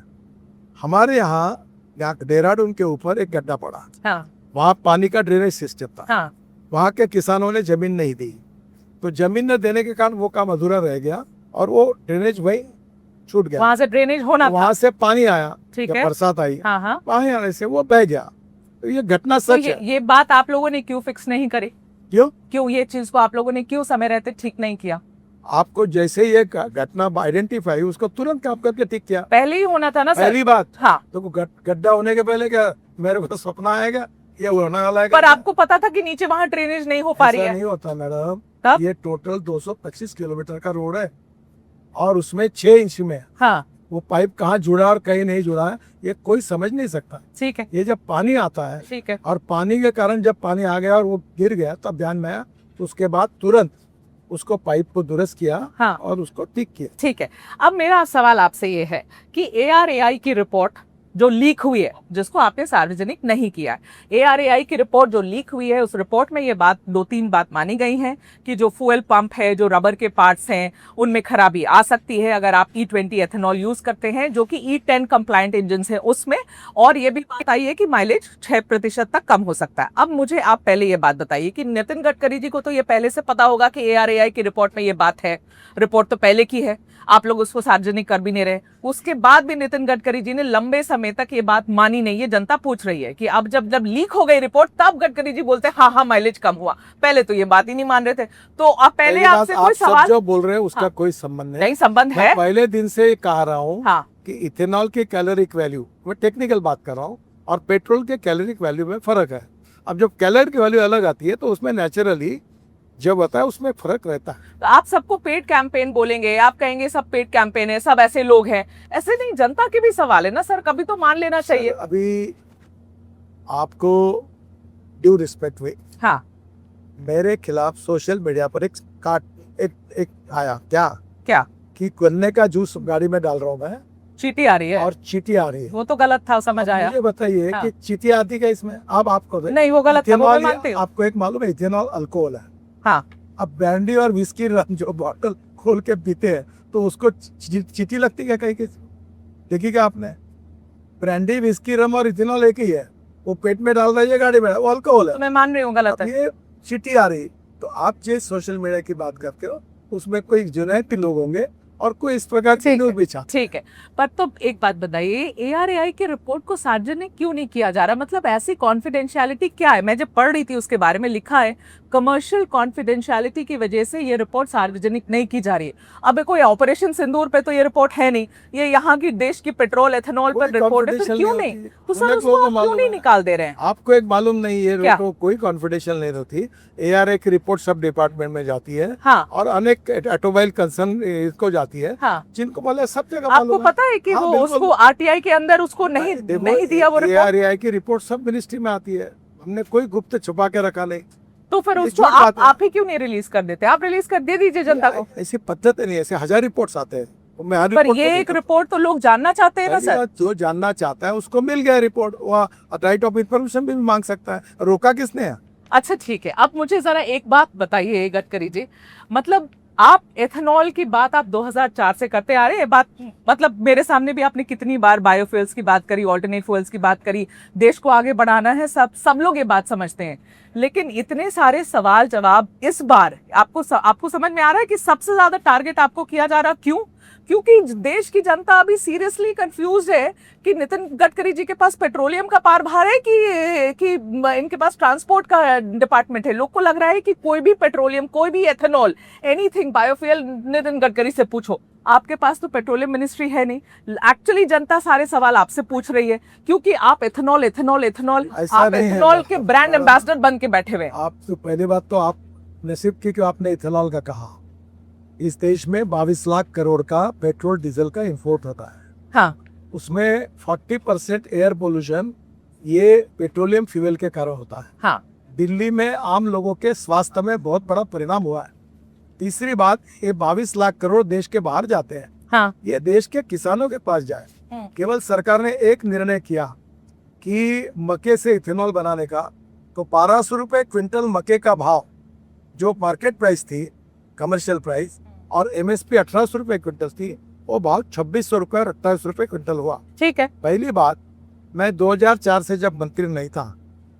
हमारे यहाँ देहरादून के ऊपर एक गड्ढा पड़ा, हाँ, वहाँ पानी का ड्रेनेज सिस्टम था। हाँ, वहाँ के किसानों ने जमीन नहीं दी, तो जमीन न देने के कारण वो काम अधूरा रह गया और वो ड्रेनेज वही छूट गया। वहां से ड्रेनेज होना था, वहाँ से पानी आया, ठीक जब है। बरसात आई, हाँ, हाँ। पानी आने से वो बह गया। तो ये घटना तो सच है। ये बात आप लोगों ने क्यों फिक्स नहीं करी? क्यों? ये चीज को आप लोगों ने क्यों समय रहते ठीक नहीं किया? आपको जैसे ये घटना आइडेंटिफाई, उसको तुरंत काम करके ठीक किया। पहले ही होना था ना सर। पहली बात। हाँ, तो गड्ढा होने के पहले क्या मेरे को सपना आएगा ये होने वाला है? पर आपको पता था कि नीचे वहां ड्रेनेज नहीं हो पा रही ऐसा है? नहीं होता मैडम। तब? ये टोटल 225 किलोमीटर का रोड है और उसमें 6 इंच में हाँ, वो पाइप कहाँ जुड़ा और कहीं नहीं जुड़ा है ये कोई समझ नहीं सकता। ठीक है, ये जब पानी आता है, ठीक है। और पानी के कारण जब पानी आ गया और वो गिर गया तब ध्यान में आया, तो उसके बाद तुरंत उसको पाइप को दुरुस्त किया, हाँ, और उसको ठीक किया। ठीक है। अब मेरा सवाल आपसे ये है कि ARAI की रिपोर्ट जो लीक हुई है, जिसको आपने सार्वजनिक नहीं किया है, ARAI की रिपोर्ट जो लीक हुई है, उस रिपोर्ट में ये बात 2-3 बात मानी गई हैं कि जो फ्यूल पंप है, जो रबर के पार्ट्स हैं, उनमें खराबी आ सकती है अगर आप E20 एथेनॉल यूज करते हैं, जो कि E10 कंप्लायंट इंजन है उसमें, और ये भी बात आई है कि माइलेज 6% तक कम हो सकता है। अब मुझे आप पहले ये बात बताइए कि नितिन गडकरी जी को तो ये पहले से पता होगा कि ARAI की रिपोर्ट में ये बात है, रिपोर्ट तो पहले की है, आप लोग उसको सार्वजनिक कर भी नहीं रहे। उसके बाद भी नितिन गडकरी जी ने लंबे समय तक ये बात मानी नहीं है। जनता पूछ रही है कि अब जब लीक हो गई रिपोर्ट, तब गडकरी जी बोलते हैं हाँ माइलेज कम हुआ। पहले तो ये बात ही नहीं मान रहे थे। तो अब पहले आपसे कोई सवाल जो बोल रहे हैं उसका हाँ, कोई संबंध नहीं संबंध है। पहले दिन से कह रहा हूँ, हाँ, कि इथेनॉल की कैलोरिक वैल्यू, मैं टेक्निकल बात कर रहा हूँ, और पेट्रोल के कैलोरिक वैल्यू में फर्क है। अब जब कैलोरिक वैल्यू अलग आती है तो उसमें नेचुरली जब होता है उसमें फर्क रहता है। तो आप सबको पेड कैंपेन बोलेंगे, आप कहेंगे सब पेड कैंपेन है, सब ऐसे लोग हैं, ऐसे नहीं, जनता के भी सवाल है ना सर, कभी तो मान लेना चाहिए। अभी आपको ड्यू रिस्पेक्ट हुई, हाँ, मेरे खिलाफ सोशल मीडिया पर एक आया क्या कि गन्ने का जूस गाड़ी में डाल रहा हूँ मैं, चीटी आ रही है, और चीटी आ रही है। वो तो गलत था, समझ आया। मुझे बताइए हाँ, कि चीटी आती क्या इसमें? अब आपको नहीं वो गलत था, वो मैं मानती हूँ। आपको एक मालूम है इथेनॉल अल्कोहल है। हाँ, अब ब्रांडी और विस्की जो बॉटल खोल के पीते हैं तो उसको चीटी लगती है कहीं किसी? देखी क्या आपने? ब्रांडी, विस्की, रम और इथेनॉल एक ही है, वो पेट में डाल रही है गाड़ी में, वो अल्कोहल है। तो मैं मान रही हूँ गलत है। ये चीटी आ रही, तो आप जिस सोशल मीडिया की बात करते हो उसमें कोई जुनैद के लोग होंगे और कोई इस प्रकार की न्यूज़ भी चाहते। ठीक है, पर तो एक बात बताइए, ARAI की रिपोर्ट को सार्वजनिक क्यों नहीं किया जा रहा? मतलब ऐसी कॉन्फिडेंशियलिटी क्या है? मैं जब पढ़ रही थी उसके बारे में लिखा है कमर्शियल कॉन्फिडेंशियलिटी की वजह से ये रिपोर्ट सार्वजनिक नहीं की जा रही है। अब कोई ऑपरेशन सिंदूर पे तो ये रिपोर्ट है नहीं, ये यहाँ की देश की पेट्रोल एथेनॉल पर रिपोर्ट है, फिर क्यों नहीं? तो सर उसको आप क्यों नहीं निकाल दे रहे हैं? आपको एक मालूम नहीं है, कोई कॉन्फिडेंशियल नहीं होती। ARAI की रिपोर्ट सब डिपार्टमेंट में जाती है, हाँ, और अनेक ऑटोमोबाइल कंसर्न इसको जाती है, हाँ, जिनको मतलब सब जगह आपको पता है कि हाँ, वो उसको RTI के अंदर उसको नहीं दिया वो रिपोर्ट। ARAI की रिपोर्ट सब मिनिस्ट्री में आती है, हमने कोई गुप्त छुपा के रखा नहीं। तो फिर उसको आप ही क्यों नहीं रिलीज कर देते? आप रिलीज कर दे दीजिए जनता को। ऐसी पद्धति नहीं, ऐसे 1000 रिपोर्ट्स आते हैं, पर ये एक रिपोर्ट तो लोग जानना चाहते हैं ना सर। जो जानना चाहता है उसको मिल गया रिपोर्ट, वो राइट ऑफ इंफॉर्मेशन भी मांग सकता है, रोका किसने है? अच्छा ठीक है, अब मुझे जरा एक बात बताइए गडकरी जी, मतलब आप एथेनॉल की बात आप 2004 से करते आ रहे हैं बात, मतलब मेरे सामने भी आपने कितनी बार बायोफ्यूल्स की बात करी, ऑल्टरनेट फ्यूल्स की बात करी, देश को आगे बढ़ाना है, सब लोग ये बात समझते हैं, लेकिन इतने सारे सवाल जवाब इस बार आपको समझ में आ रहा है कि सबसे ज्यादा टारगेट आपको किया जा रहा, क्यों? क्योंकि देश की जनता अभी सीरियसली कंफ्यूज है कि नितिन गडकरी जी के पास पेट्रोलियम का पारभार है कि इनके पास ट्रांसपोर्ट का डिपार्टमेंट है। लोग को लग रहा है कि कोई भी पेट्रोलियम, कोई भी ethanol, anything biofuel Nitin Gadkari से पूछो। आपके पास तो पेट्रोलियम मिनिस्ट्री है नहीं। एक्चुअली जनता सारे सवाल आपसे पूछ रही है क्योंकि आप एथेनॉल के ब्रांड एम्बेसडर बन के बैठे हुए। आप तो पहली बात तो आप नसीब की क्यों आपने इथेनॉल का कहा, इस देश में 22 लाख करोड़ का पेट्रोल डीजल का इंपोर्ट होता है। हाँ उसमें 40% एयर पोल्यूशन ये पेट्रोलियम फ्यूल के कारण होता है। हाँ दिल्ली में आम लोगों के स्वास्थ्य में बहुत बड़ा परिणाम हुआ है। तीसरी बात, ये 22 लाख करोड़ देश के बाहर जाते हैं। हाँ ये देश के किसानों के पास जाए। केवल सरकार ने एक निर्णय किया कि मक्के से इथेनॉल बनाने का, तो 1200 रुपये क्विंटल मक्के का भाव जो मार्केट प्राइस थी, कमर्शियल प्राइस, और एमएसपी 1800 रुपये क्विंटल थी, वो भाव 2600 रुपये और 28 रुपये क्विंटल हुआ। ठीक है। पहली बात, मैं 2004 से जब मंत्री नहीं था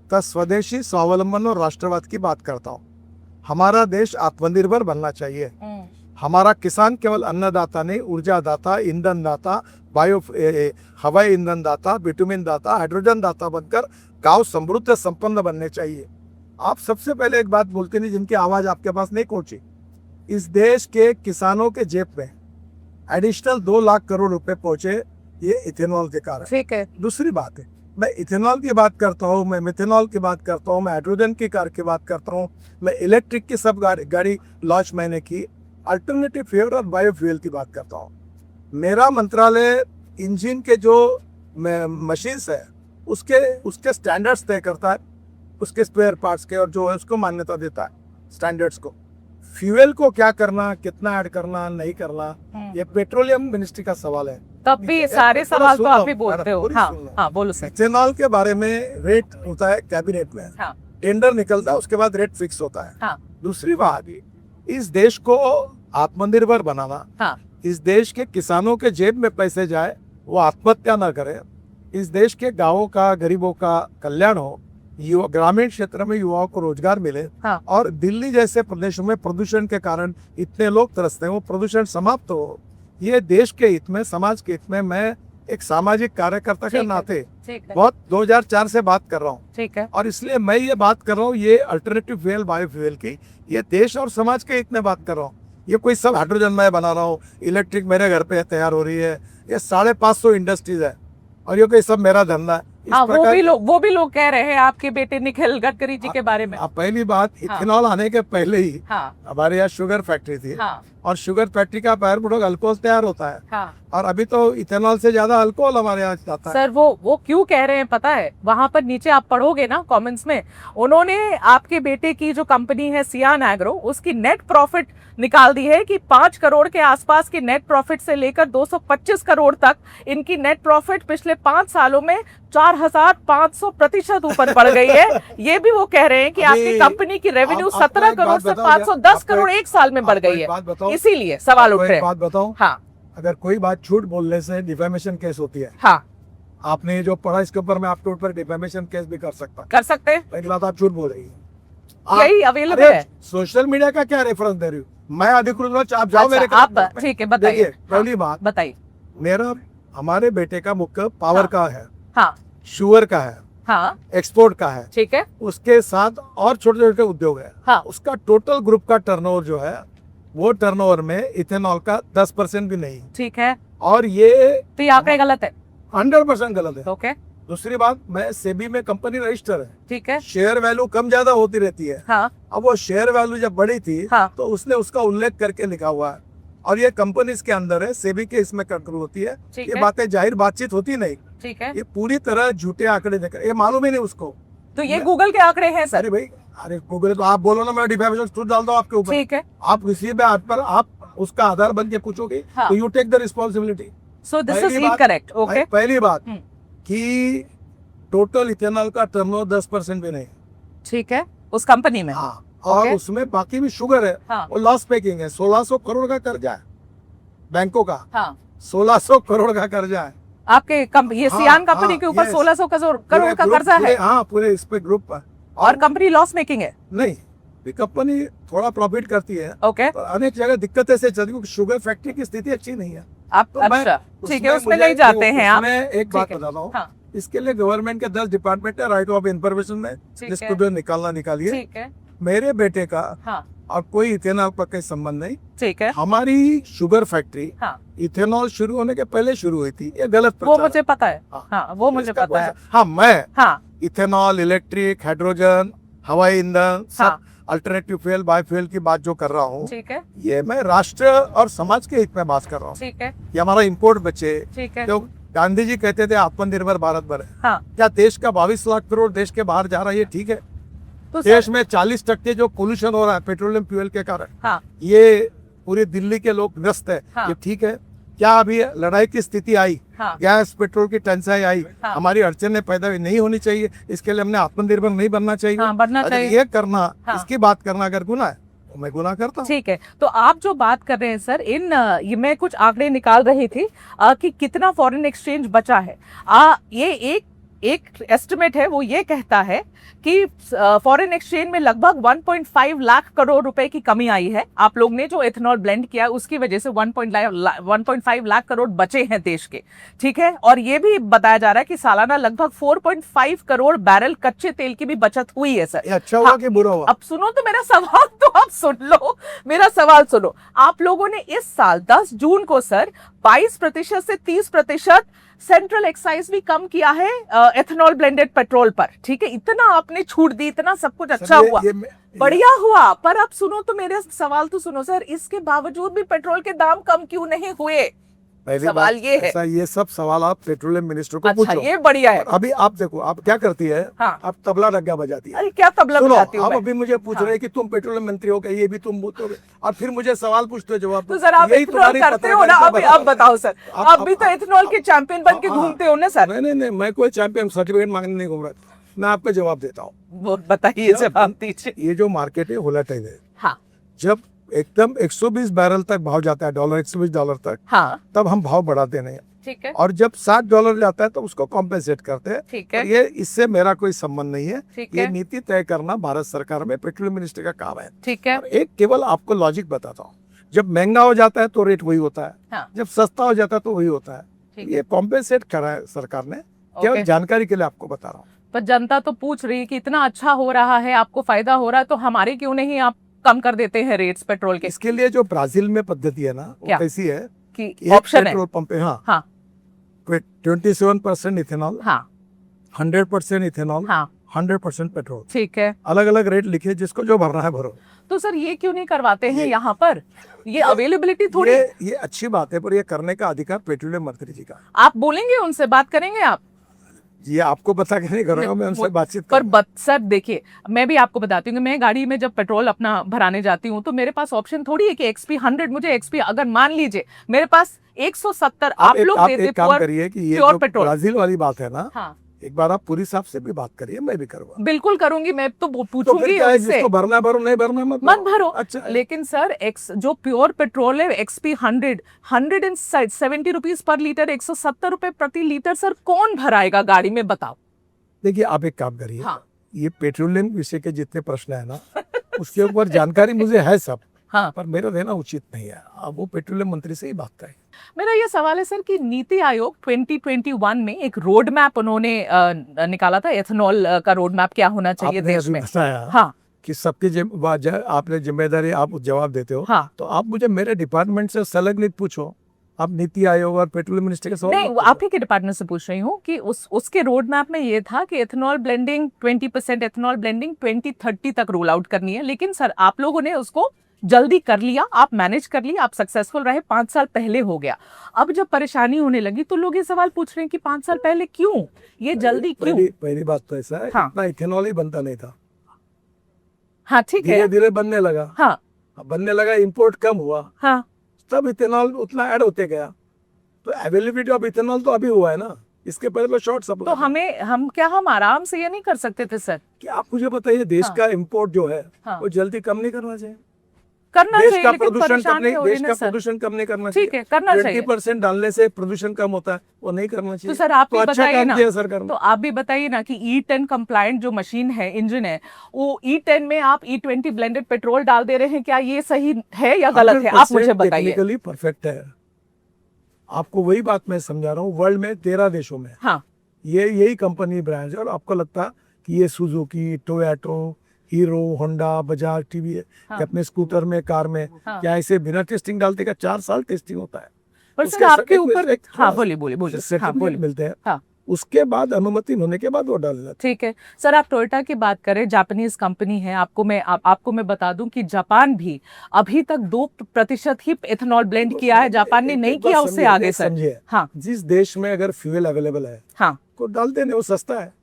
तब स्वदेशी, स्वावलंबन और राष्ट्रवाद की बात करता हूँ। हमारा देश आत्मनिर्भर बनना चाहिए। हमारा किसान केवल अन्नदाता नहीं, ऊर्जा दाता, ईंधन दाता, हवाई ईंधन दाता, बिटुमिन दाता, हाइड्रोजन दाता बनकर गांव समृद्ध संपन्न बनने चाहिए। आप सबसे पहले एक बात बोलते नहीं जिनकी आवाज आपके पास नहीं पहुंची। इस देश के किसानों के जेब में एडिशनल 2 लाख करोड़ रुपए पहुंचे ये इथेनॉल के कारण। ठीक है। दूसरी बात है, मैं इथेनॉल की बात करता हूँ, मैं मिथेनॉल की बात करता हूँ, मैं हाइड्रोजन की कार की बात करता हूँ, मैं इलेक्ट्रिक की सब गाड़ी लॉन्च मैंने की, अल्टरनेटिव फ्यूल और बायोफ्यूल की बात करता हूँ। मेरा मंत्रालय इंजन के जो मशीन्स है उसके स्टैंडर्ड्स तय करता है, उसके स्पेयर पार्ट्स के, और जो है उसको मान्यता देता है स्टैंडर्ड्स को। फ्यूल को क्या करना, कितना ऐड करना, नहीं करना, ये पेट्रोलियम मिनिस्ट्री का सवाल है। तब भी सारे सवाल तो आप ही बोलते हो। हाँ बोलो सर। इथेनॉल के बारे में रेट होता है कैबिनेट में। हाँ। टेंडर निकलता है, उसके बाद रेट फिक्स होता है। हाँ। दूसरी बात, इस देश को आत्मनिर्भर बनाना, हाँ। इस देश के किसानों के जेब में पैसे जाए, वो आत्महत्या ना करे, इस देश के गांवों का, गरीबों का कल्याण हो, ग्रामीण क्षेत्र में युवाओं को रोजगार मिले। हाँ। और दिल्ली जैसे प्रदेशों में प्रदूषण के कारण इतने लोग तरसते हैं, वो प्रदूषण समाप्त हो, ये देश के हित में, समाज के हित में मैं एक सामाजिक कार्यकर्ता के नाते बहुत 2004 से बात कर रहा हूँ। ठीक है। और इसलिए मैं ये बात कर रहा हूँ, ये अल्टरनेटिव फ्यूल, बायोफ्यूल की, ये देश और समाज के हित में बात कर रहा हूँ। ये कोई सब हाइड्रोजन मैं बना रहा हूँ, इलेक्ट्रिक मेरे घर पे तैयार हो रही है, ये 550 इंडस्ट्रीज है, और ये कोई सब मेरा धंधा है। हाँ, वो भी लोग कह रहे हैं आपके बेटे निखिल गडकरी जी के बारे में। पहली बात, इथेनॉल आने के पहले ही हमारे यहाँ शुगर फैक्ट्री थी। और शुगर फैक्ट्री का बायर प्रोडक्ट अल्कोहल तैयार होता है। और अभी तो इथेनॉल से ज्यादा अल्कोहल हमारे यहाँ जाता है। सर वो क्यों कह रहे हैं पता है? वहां पर नीचे आप पढ़ोगे ना कमेंट्स में, उन्होंने आपके बेटे की जो कंपनी है सियान एग्रो, उसकी नेट प्रॉफिट निकाल दी है कि 5 करोड़ के आसपास की नेट प्रॉफिट से लेकर 225 करोड़ तक इनकी नेट प्रॉफिट पिछले 5 सालों में 4500% ऊपर बढ़ गई है। ये भी वो कह रहे हैं कि आपकी कंपनी की रेवेन्यू 17 करोड़ से 510 करोड़ एक साल में बढ़ गई है। इसीलिए सवाल उठ रहे हैं। बात बताऊं? हाँ। अगर कोई बात झूठ बोलने से डिफेमेशन केस होती है। हाँ। आपने जो पढ़ा इसके ऊपर मैं आपके ऊपर डिफेमेशन केस भी कर सकते हैं। पहली बात, आप झूठ बोल रही है, यही अवेलेबल है। सोशल मीडिया का क्या रेफरेंस दे रही हूँ मैं? अधिकृत आप जाओ मेरे। आप ठीक है, बताइए। पहली बात बताइए। हमारे बेटे का मुख्य पावर का है। हाँ। शुगर का है। हाँ। एक्सपोर्ट का है। ठीक है। उसके साथ और छोटे छोटे उद्योग है। हाँ। उसका टोटल ग्रुप का टर्नओवर जो है, वो टर्नओवर में इथेनॉल का 10% भी नहीं। ठीक है। और ये तो ये आंकड़े गलत है। 100% गलत है। ओके। दूसरी बात, मैं सेबी में कंपनी रजिस्टर है। ठीक है। शेयर वैल्यू कम ज्यादा होती रहती है। हाँ। अब वो शेयर वैल्यू जब बढ़ी थी, हाँ। तो उसने उसका उल्लेख करके लिखा हुआ है। और ये कंपनी के अंदर है, सेबी के इसमें कंट्रोल होती है। ये बातें जाहिर बातचीत होती नहीं। ठीक है। ये पूरी तरह झूठे आंकड़े देकर, ये मालूम ही नहीं उसको। तो ये गूगल के आंकड़े हैं सर? अरे भाई, अरे गूगल तो आप बोलो ना, मैं डिफेमेशन सूट डाल दूं आपके ऊपर। ठीक है। आप किसी बात पर आप उसका आधार बन के पूछोगे, हाँ। तो you take the responsibility. So this is incorrect. Okay. पहली बात कि टोटल इथेनॉल का टर्नओवर 10% भी नहीं। ठीक है, उस कंपनी में। हाँ। और उसमें बाकी भी शुगर है। हाँ। वो लॉस मेकिंग है। 1600 करोड़ का कर्जा है बैंकों का। हाँ। 1600 करोड़ का कर्जा है आपके ये सियान कंपनी के ऊपर। 1600 करोड़ का कर्जा है। हाँ, पूरे इस पे ग्रुप पर। और कंपनी लॉस मेकिंग है? नहीं, कंपनी थोड़ा प्रॉफिट करती है। ओके। तो अनेक जगह दिक्कतें से चलती है, शुगर फैक्ट्री की स्थिति अच्छी नहीं है। आप तो अच्छा, ठीक है, उसमें नहीं जाते हैं आप। मैं एक बात बताता हूँ। हाँ। इसके लिए गवर्नमेंट के 10 डिपार्टमेंट है राइट ऑफ इंफॉर्मेशन में, जिसको जो निकालना निकालिए। ठीक है। मेरे बेटे का हाँ। और कोई इथेनॉल का कोई संबंध नहीं। ठीक है। हमारी शुगर फैक्ट्री हाँ। इथेनॉल शुरू होने के पहले शुरू हुई थी, ये गलत वो मुझे पता है। हाँ, वो मुझे पता है। हाँ, मैं हाँ। इथेनॉल, इलेक्ट्रिक, हाइड्रोजन, हवाई ईंधन, अल्टरनेटिव फ्यूल बायोफ्यूल की बात जो कर रहा हूँ, ठीक है, ये मैं राष्ट्र और समाज के हित में बात कर रहा हूँ। ठीक है, ये हमारा इंपोर्ट बचे, ठीक है, जो गांधी जी कहते थे आत्मनिर्भर भारत बने। हाँ, क्या देश का 22 लाख करोड़ देश के बाहर जा रहा है, ये ठीक है? तो देश सर, में 40% जो पोल्यूशन हो रहा है पेट्रोलियम फ्यूल के कारण, हाँ, ये पूरी दिल्ली के लोग ग्रस्त है, हाँ। ये ठीक है? क्या अभी लड़ाई की स्थिति आई, हाँ, गैस पेट्रोल की टंचाई आई, हाँ। हमारी अड़चने पैदा नहीं होनी चाहिए, इसके लिए हमने आत्मनिर्भर नहीं बनना चाहिए? हाँ, बनना अगर चाहिए। ये करना, हाँ। इसकी बात करना अगर गुनाह है तो मैं गुनाह करता हूँ। ठीक है, तो आप जो बात कर रहे हैं सर, ये मैं कुछ आंकड़े निकाल रही थी कि कितना फॉरेन एक्सचेंज बचा है। ये एक एस्टिमेट है, वो ये कहता है कि फॉरेन एक्सचेंज में लगभग 1.5 लाख करोड़ रुपए की कमी आई है। आप लोग ने जो एथेनॉल ब्लेंड किया उसकी वजह से 1.5 लाख करोड़ बचे हैं देश के, ठीक है। और ये भी बताया जा रहा है कि सालाना लगभग 4.5 करोड़ बैरल कच्चे तेल की भी बचत हुई है सर। ये अच्छा हुआ कि बुरा हुआ? अब सुनो तो मेरा सवाल, तो आप सुन लो, मेरा सवाल सुनो। आप लोगों ने इस साल 10 जून को सर 22% से 30% सेंट्रल एक्साइज भी कम किया है एथेनॉल ब्लेंडेड पेट्रोल पर, ठीक है। इतना आपने छूट दी, इतना सब कुछ अच्छा हुआ, बढ़िया हुआ। पर अब सुनो तो मेरा सवाल तो सुनो सर, इसके बावजूद भी पेट्रोल के दाम कम क्यों नहीं हुए? सवाल ये है। ये सब सवाल आप पेट्रोलियम मिनिस्टर को अच्छा, पूछो। ये बढ़िया है। अभी आप देखो, आप क्या करती है, हाँ। आप तबला डग्गा बजाती है। अरे क्या तबला बजाती हूँ आप मैं? अभी मुझे पूछ रहे हैं कि तुम पेट्रोलियम मंत्री हो, क्या ये भी तुम बोलोगे, और फिर मुझे सवाल पूछते हो, जवाब तो सर आप यही इथेनॉल तुम्हारी करते हो ना, पत्रकारिता अब बताओ सर, आप भी तो इथेनॉल के चैंपियन बन के हाँ, घूमते हो ना सर? नहीं, मैं कोई चैंपियन सर्टिफिकेट मांगने नहीं घूम रहा, मैं आपको जवाब देता हूँ। वो बताइए, जवाब दीजिए। ये जो मार्केट है वोलेटाइल है। हाँ, जब एकदम 120 बैरल तक भाव जाता है, $120 तक, हाँ, तब हम भाव बढ़ाते नहीं, ठीक है, और जब $60 जाता है तो उसको कॉम्पेंसेट करते हैं। ठीक है, और ये इससे मेरा कोई संबंध नहीं है, ठीक ये है, नीति तय करना भारत सरकार में पेट्रोलियम मिनिस्टर का काम है। ठीक है, और एक केवल आपको लॉजिक बताता हूँ, जब महंगा हो जाता है तो रेट वही होता है, हाँ, जब सस्ता हो जाता है तो वही होता है। ठीक ये कॉम्पेंसेट करा है सरकार ने, केवल जानकारी के लिए आपको बता रहा हूँ। पर जनता तो पूछ रही है कि इतना अच्छा हो रहा है, आपको फायदा हो रहा है, तो हमारे क्यों नहीं आप कम कर देते हैं रेट्स पेट्रोल के? इसके लिए जो ब्राजील में पद्धति है ना, वो कैसी है कि एक ऑप्शन है, पेट्रोल पंप पे, हाँ, हाँ, 27% इथेनॉल, हाँ, 100% इथेनॉल, हाँ, 100% पेट्रोल, ठीक है। अलग अलग रेट लिखे, जिसको जो भरना है भरो। तो सर ये क्यों नहीं करवाते हैं यहाँ पर? ये अवेलेबिलिटी थोड़ी, ये अच्छी बात है, पर ये करने का अधिकार पेट्रोलियम मंत्री जी का। आप बोलेंगे उनसे, बात करेंगे आप? ये आपको बता के नहीं करूंगा, मैं उनसे बातचीत पर सर देखिए, मैं भी आपको बताती हूँ कि मैं गाड़ी में जब पेट्रोल अपना भराने जाती हूँ तो मेरे पास ऑप्शन थोड़ी है कि XP 100 मुझे XP, अगर मान लीजिए मेरे पास 170 आप लोग आप देते एक काम करिए कि ये प्योर जो पेट्रोल, ब्राजील वाली बात है ना, हाँ, एक बार आप पूरी साहब से भी बात करिए, मैं भी करूंगा। बिल्कुल करूंगी, मैं तो तो पूछूंगी फिर क्या है, उससे, जिसको भरना भरो, नहीं भरना मत भरो। अच्छा है। लेकिन सर जो प्योर पेट्रोल है XP 170 रुपीज पर लीटर, 170 रुपए प्रति लीटर, सर कौन भराएगा गाड़ी में, बताओ? देखिए, आप एक काम करिए, हाँ, ये पेट्रोलियम विषय के जितने प्रश्न है ना, उसके ऊपर जानकारी मुझे है सब, हाँ, पर मेरा देना उचित नहीं है। अब वो पेट्रोलियम मंत्री से ही बात करें। मेरा ये सवाल है सर कि नीति आयोग 2021 में एक रोड मैप उन्होंने निकाला था, एथेनॉल का रोड मैप क्या होना चाहिए आपने देश अभी में। बताया हाँ, कि सबकी आपने जिम्मेदारी, आप जवाब देते हो, हाँ, तो आप मुझे मेरे डिपार्टमेंट से संलग्नित पूछो, आप नीति आयोग और पेट्रोलियम मिनिस्टर के सवाल नहीं, आप ही के डिपार्टमेंट से पूछ रही हूँ कि उसके रोड मैप में ये था कि एथेनॉल ब्लेंडिंग 20% एथेनॉल ब्लेंडिंग 2030 तक रोल आउट करनी है। लेकिन सर आप लोगों ने उसको जल्दी कर लिया, आप मैनेज कर लिया, आप सक्सेसफुल रहे, 5 साल पहले हो गया। अब जब परेशानी होने लगी तो लोग ये सवाल पूछ रहे हैं कि 5 साल पहले क्यों, ये जल्दी क्यों? पहली बात तो ऐसा है, हाँ, इतना इथेनॉल ही बनता नहीं था, हाँ, ठीक है, धीरे धीरे बनने लगा, हाँ, बनने लगा, इंपोर्ट कम हुआ, हाँ, तब इथेनॉल उतना ऐड होते गया, तो अवेलेबिलिटी ऑफ इथेनॉल तो अभी हुआ है ना, इसके पहले तो शॉर्ट सप्लाई। तो हम आराम से ये नहीं कर सकते थे सर? कि आप मुझे बताइए, देश हाँ, का इंपोर्ट जो है, हाँ, वो जल्दी कम नहीं करना चाहिए? करना देश चाहिए, का लेकिन प्रदूषण कम नहीं, देश का सर, प्रदूषण कम नहीं करना चाहिए, ठीक है, करना चाहिए। 20% डालने से प्रदूषण कम होता है, वो नहीं करना चाहिए। तो सर आप तो भी अच्छा बताइए काम ना, किया सरकार ने। तो आप भी बताइए ना कि E10 कंप्लायंट जो मशीन है, इंजन है, वो E10 में आप E20 ब्लेंडेड पेट्रोल डाल दे रहे हैं, क्या ये सही है या गलत है? आप मुझे बताइए। टेक्निकली परफेक्ट है, आपको वही बात मैं समझा रहा हूँ। वर्ल्ड में 13 देशों में हाँ, यही कंपनी ब्रांड है, और आपको लगता कि ये Suzuki, Toyota, hero, Honda, Bajaj, TVS हाँ, अपने स्कूटर में, कार में, हाँ, क्या ऐसे बिना टेस्टिंग डालते का 4 साल टेस्टिंग होता है? पर उसके सर आपके ऊपर, सर्टिफिकेट हाँ बोलिए, हाँ बोलिए, मिलते हैं, हाँ, उसके बाद अनुमति होने के बाद वो डालना। ठीक है सर, आप टोयोटा की बात करें, जापानीज कंपनी है, आपको मैं बता दूं कि जापान भी अभी तक 2% ही इथेनॉल ब्लेंड किया है, जापान ने नहीं किया उससे आगे सर। समझिए, हाँ, जिस देश में अगर फ्यूल अवेलेबल है, हाँ, को डालते नहीं, वो सस्ता है,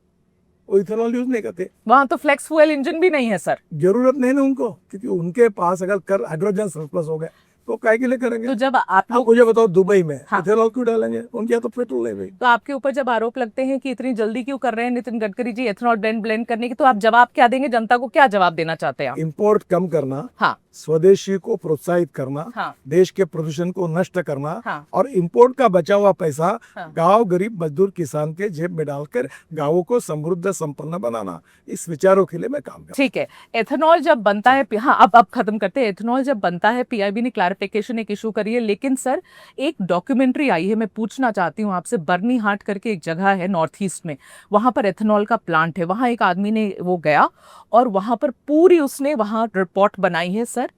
वो इथेनॉल यूज नहीं करते। वहां तो फ्लेक्स फ्यूल इंजन भी नहीं है सर। जरूरत नहीं ना उनको, क्योंकि उनके पास अगर कर हाइड्रोजन सरप्लस हो गए तो काय के लिए करेंगे। तो जब आप लोग, मुझे बताओ, दुबई में हाँ, इथेनॉल क्यों डालेंगे, उनके यहाँ तो पेट्रोल है भाई। तो आपके ऊपर जब आरोप लगते हैं कि इतनी जल्दी क्यों कर रहे हैं नितिन गडकरी जी इथेनॉल ब्लेंड करने की, तो आप जवाब क्या देंगे, जनता को क्या जवाब देना चाहते हैं आप? इंपोर्ट कम करना, हाँ, स्वदेशी को प्रोत्साहित करना, हाँ, देश के प्रदूषण को नष्ट करना, हाँ, और इंपोर्ट का बचा हुआ पैसा हाँ, गांव गरीब मजदूर किसान के जेब में डालकर गांवों को समृद्ध संपन्न बनाना, इस विचारों के लिए मैं काम कर। ठीक है, एथेनॉल जब बनता है, हाँ अब खत्म करते हैं। एथेनॉल जब बनता है, पीआईबी ने क्लैरिफिकेशन एक इशू करी है, लेकिन सर एक डॉक्यूमेंट्री आई है, मैं पूछना चाहती हूँ आपसे, बर्नी हाट करके एक जगह है नॉर्थ ईस्ट में, वहां पर एथेनॉल का प्लांट है, वहां एक आदमी ने वो गया और वहां पर पूरी उसने वहां रिपोर्ट बनाई है सर।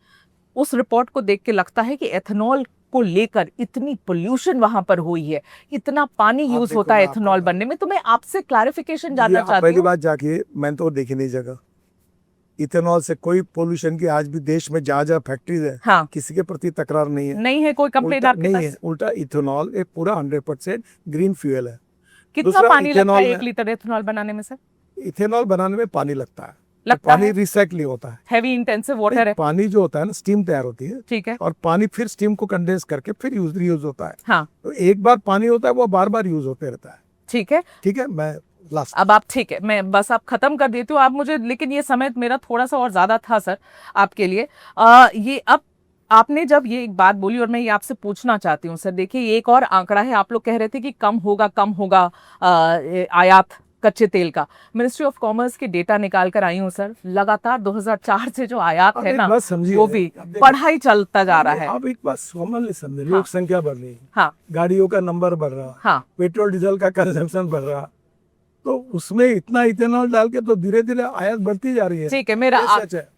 उस रिपोर्ट को देख के लगता है कि एथेनॉल को लेकर इतनी पोल्यूशन वहां पर हुई है, इतना पानी यूज होता है एथेनॉल बनने में, तो मैं आपसे क्लैरिफिकेशन जानना चाहती हूँ। पहली बात जाके मैंने तो देखी नहीं जगह, इथेनॉल से कोई पोल्यूशन की आज भी देश में जहाँ जहाँ फैक्ट्रीज है, हाँ, किसी के प्रति तकरार नहीं है, नहीं है कोई कंप्लेंट आपके नहीं पास? है। उल्टा इथेनॉल एक पूरा 100% ग्रीन फ्यूल है। कितना दूसरा, पानी लगता है इथेनॉल 1 लीटर एथेनॉल बनाने में सर? इथेनॉल बनाने में पानी लगता है, लगता पानी है? रिसाइकलिंग होता है, हैवी इंटेंसिव वाटर है। पानी जो होता है ना, स्टीम तैयार होती है, ठीक है, और पानी फिर स्टीम को कंडेंस करके फिर रीयूज होता है। हाँ, तो एक बार पानी होता है वो बार बार यूज होते रहता है। ठीक है, ठीक है, मैं लास्ट अब आप, ठीक है, मैं बस आप खत्म कर देती हूँ आप मुझे, लेकिन ये समय मेरा थोड़ा सा और ज्यादा था सर आपके लिए। ये अब आपने जब ये एक बात बोली और मैं ये आपसे पूछना चाहती हूँ सर, देखिए एक और आंकड़ा है, आप लोग कह रहे थे कि कम होगा आयात कच्चे तेल का। मिनिस्ट्री ऑफ कॉमर्स के डेटा निकाल कर आई हूँ सर, लगातार 2004 से जो आयात है ना, वो भी बढ़ाई चलता जा रहा है। आप एक बात कॉमनली समझे, लोक संख्या बढ़ रही है, हाँ, गाड़ियों का नंबर बढ़ रहा, हाँ, पेट्रोल डीजल का कंजम्पशन बढ़ रहा, तो उसमें इतना इथेनॉल डाल के तो धीरे धीरे आयात बढ़ती जा रही है। ठीक है, मेरा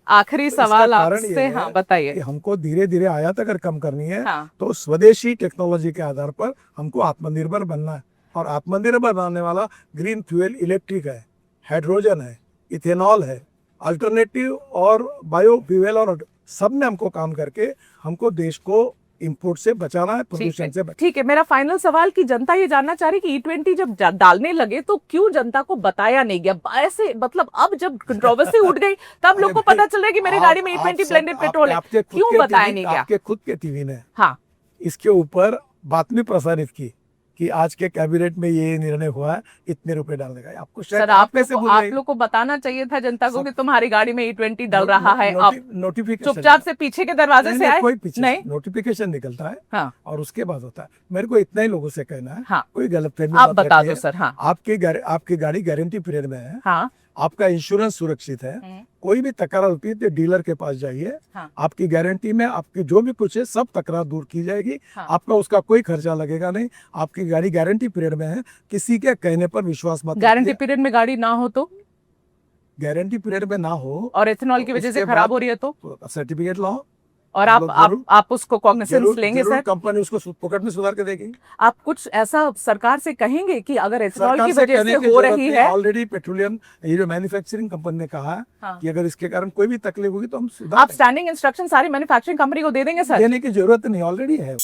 आखिरी तो सवाल इसका कारण आपसे, ये हाँ है बताइए। कि हमको धीरे धीरे आयात अगर कम करनी है, हाँ, तो स्वदेशी टेक्नोलॉजी के आधार पर हमको आत्मनिर्भर बनना है, और आत्मनिर्भर बनाने वाला ग्रीन फ्यूल इलेक्ट्रिक है, हाइड्रोजन है, इथेनॉल है, अल्टरनेटिव और बायो फ्यूल, और सब में हमको काम करके हमको देश को इंपोर्ट से बचाना है, प्रदूषण से बचाना। ठीक है, मेरा फाइनल सवाल कि जनता ये जानना चाह रही कि E20 जब डालने लगे तो क्यों जनता को बताया नहीं गया? ऐसे मतलब अब जब कंट्रोवर्सी उठ गई तब लोग को पता चल रहा है कि मेरी गाड़ी में E20 ब्लेंडेड पेट्रोल है, क्यों बताया नहीं गया? आपके खुद के टीवी ने हाँ, इसके ऊपर बातमी प्रसारित की कि आज के कैबिनेट में ये निर्णय हुआ है इतने रुपए डालने का। आपको सर आप लोग को बताना चाहिए था जनता को कि तुम्हारी गाड़ी में E20 डल रहा है, आप नोटिफिकेशन चुपचाप से पीछे के दरवाजे से आए? कोई पीछे नहीं, नोटिफिकेशन निकलता है, हाँ, और उसके बाद होता है। मेरे को इतना ही लोगों से कहना है, हाँ, कोई गलतफहमी आप बता दो सर। हाँ, आपकी गाड़ी गारंटी पीरियड में है, हाँ, आपका इंश्योरेंस सुरक्षित है, कोई भी तकरार होती है तो डीलर के पास जाइए, हाँ, आपकी गारंटी में आपकी जो भी कुछ है सब तकरार दूर की जाएगी, हाँ, आपका उसका कोई खर्चा लगेगा नहीं, आपकी गाड़ी गारंटी पीरियड में है, किसी के कहने पर विश्वास मत। गारंटी पीरियड में गाड़ी ना हो तो, गारंटी पीरियड में ना हो और इथेनॉल की वजह से खराब हो रही है तो सर्टिफिकेट लाओ, और आप उसको कॉग्निसेंस लेंगे सर? कंपनी उसको पॉकेट में सुधार के देगी। आप कुछ ऐसा सरकार से कहेंगे कि अगर एथेनॉल की वजह से हो रही है, ऑलरेडी पेट्रोलियम ये जो मैन्युफैक्चरिंग कंपनी ने कहा है, हाँ, कि अगर इसके कारण कोई भी तकलीफ होगी तो हम सुधार, आप स्टैंडिंग इंस्ट्रक्शन सारी मैन्युफैक्चरिंग कंपनी को दे देंगे सर? देने की जरूरत नहीं, ऑलरेडी है।